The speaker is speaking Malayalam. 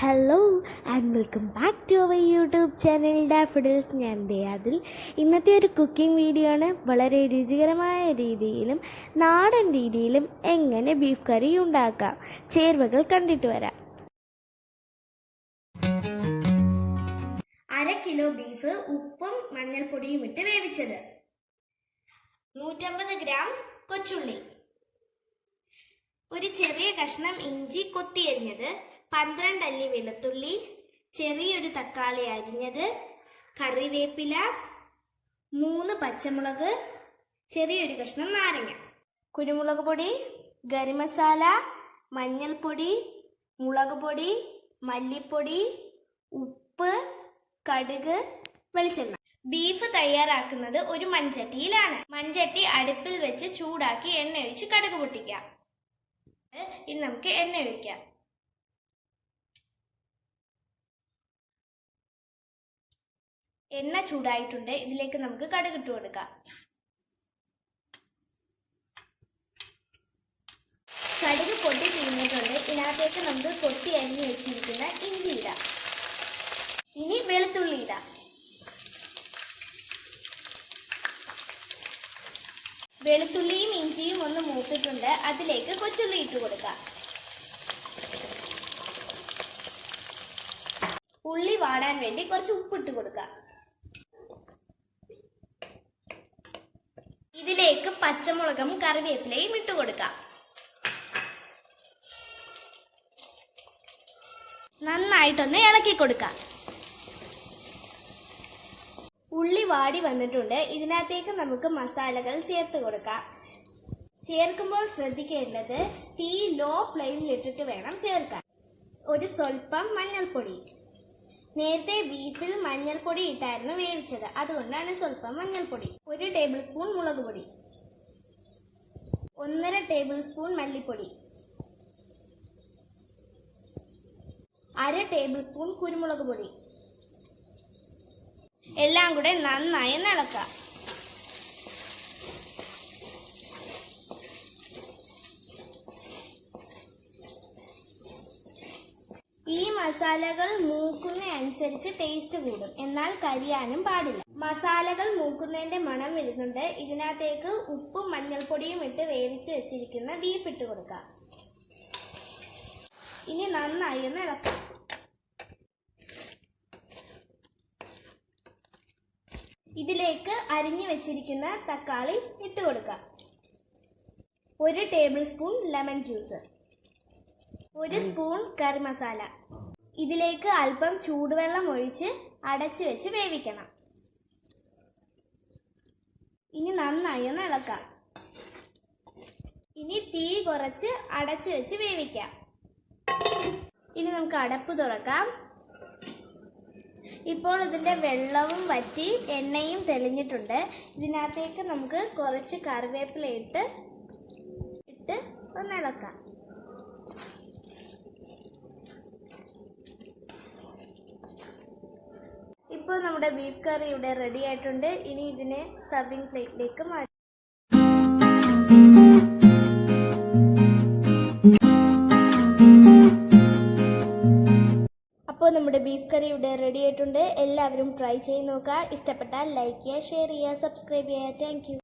Hello and welcome back to our YouTube channel Daffodils. ഞാൻ ദയാദിൽ. ഇന്നത്തെ ഒരു കുക്കിംഗ് വീഡിയോ ആണ്. വളരെ രുചികരമായ രീതിയിലും നാടൻ രീതിയിലും എങ്ങനെ ബീഫ് കറി ഉണ്ടാക്കാം. ചേരുവകൾ കണ്ടിട്ട് വരാം. 1/2 കിലോ ബീഫ് ഉപ്പും മഞ്ഞൾപ്പൊടിയും ഇട്ട് വേവിച്ചത്, 150 ഗ്രാം കൊച്ചുള്ളി, ഒരു ചെറിയ കഷ്ണം ഇഞ്ചി കൊത്തിയരിഞ്ഞത്, 12 അല്ലി വെളുത്തുള്ളി, ചെറിയൊരു തക്കാളി അരിഞ്ഞത്, കറിവേപ്പില, 3 പച്ചമുളക്, ചെറിയൊരു കഷ്ണം നാരങ്ങ, കുരുമുളക് പൊടി, ഗരം മസാല, മഞ്ഞൾപ്പൊടി, മുളക് പൊടി, മല്ലിപ്പൊടി, ഉപ്പ്, കടുക്, വെളിച്ചെണ്ണ. ബീഫ് തയ്യാറാക്കുന്നത് ഒരു മൺചട്ടിയിലാണ്. മൺചട്ടി അടുപ്പിൽ വെച്ച് ചൂടാക്കി എണ്ണ ഒഴിച്ച് കടുക് പൊട്ടിക്കാം. ഇനി നമുക്ക് എണ്ണ ഒഴിക്കാം. എണ്ണ ചൂടായിട്ടുണ്ട്. ഇതിലേക്ക് നമുക്ക് കടുക് ഇട്ട് കൊടുക്കാം. കടുക് പൊട്ടി തിരിഞ്ഞിട്ടുണ്ട്. ഇതിനകത്തേക്ക് നമുക്ക് കൊത്തി അരിഞ്ഞു വെച്ചിരിക്കുന്ന ഇഞ്ചി ഇടാം. ഇനി വെളുത്തുള്ളി ഇടാം. വെളുത്തുള്ളിയും ഇഞ്ചിയും ഒന്ന് മൂത്തിട്ടുണ്ട്. അതിലേക്ക് കൊച്ചുള്ളി ഇട്ട് കൊടുക്കാം. ഉള്ളി വാടാൻ വേണ്ടി കുറച്ച് ഉപ്പിട്ട് കൊടുക്കാം. ഇതിലേക്ക് പച്ചമുളകും കറിവേപ്പിലയും ഇട്ട് കൊടുക്കാം. നന്നായിട്ടൊന്ന് ഇളക്കി കൊടുക്കാം. ഉള്ളി വാടി വന്നിട്ടുണ്ട്. ഇതിനകത്തേക്ക് നമുക്ക് മസാലകൾ ചേർത്ത് കൊടുക്കാം. ചേർക്കുമ്പോൾ ശ്രദ്ധിക്കേണ്ടത് തീ ലോ ഫ്ലെയിമിലിട്ടിട്ട് വേണം ചേർക്കാൻ. ഒരു സ്വല്പം മഞ്ഞൾപ്പൊടി. നേരത്തെ ബീഫിൽ മഞ്ഞൾപ്പൊടി ഇട്ടായിരുന്നു വേവിച്ചത്, അതുകൊണ്ടാണ് സ്വല്പം മഞ്ഞൾപ്പൊടി. 1 ടേബിൾ സ്പൂൺ മുളക് പൊടി, 1.5 ടേബിൾ സ്പൂൺ മല്ലിപ്പൊടി, 1/2 ടേബിൾ സ്പൂൺ കുരുമുളക് പൊടി. എല്ലാം കൂടെ നന്നായി ഇളക്കാം. ഈ മസാലകൾ മൂക്കുന്ന അനുസരിച്ച് ടേസ്റ്റ് കൂടും, എന്നാൽ കരിയാനും പാടില്ല. മസാലകൾ മൂക്കുന്നതിന്റെ മണം വരുന്നുണ്ട്. ഇതിനകത്തേക്ക് ഉപ്പും മഞ്ഞൾപ്പൊടിയും ഇട്ട് വേവിച്ച് വെച്ചിരിക്കുന്ന ബീഫ് ഇട്ട് കൊടുക്കാം. ഇനി നന്നായി ഒന്ന് ഇളക്കാം. ഇതിലേക്ക് അരിഞ്ഞു വെച്ചിരിക്കുന്ന തക്കാളി ഇട്ട് കൊടുക്കാം. 1 tablespoon lemon juice, 1 spoon curry masala. ഇതിലേക്ക് അല്പം ചൂടുവെള്ളം ഒഴിച്ച് അടച്ചു വെച്ച് വേവിക്കണം. ഇനി നന്നായി ഒന്ന് ഇളക്കാം. ഇനി തീ കുറച്ച് അടച്ചു വെച്ച് വേവിക്കാം. ഇനി നമുക്ക് അടപ്പ് തുറക്കാം. ഇപ്പോൾ ഇതിന്റെ വെള്ളവും വറ്റി എണ്ണയും തെളിഞ്ഞിട്ടുണ്ട്. ഇതിനകത്തേക്ക് നമുക്ക് കുറച്ച് കറിവേപ്പില ഇട്ട് ഒന്ന് ഇളക്കാം. ഇപ്പോൾ നമ്മുടെ ബീഫ് കറി ഇവിടെ റെഡി ആയിട്ടുണ്ട്. ഇനി ഇതിനെ സർവിംഗ് പ്ലേറ്റിലേക്ക് മാറ്റാം. അപ്പോൾ നമ്മുടെ ബീഫ് കറി ഇവിടെ റെഡി ആയിട്ടുണ്ട്. എല്ലാവരും ട്രൈ ചെയ്ത് നോക്കുക. ഇഷ്ടപ്പെട്ടാൽ ലൈക്ക് ചെയ്യുക, ഷെയർ ചെയ്യുക, സബ്സ്ക്രൈബ് ചെയ്യുക. Thank you.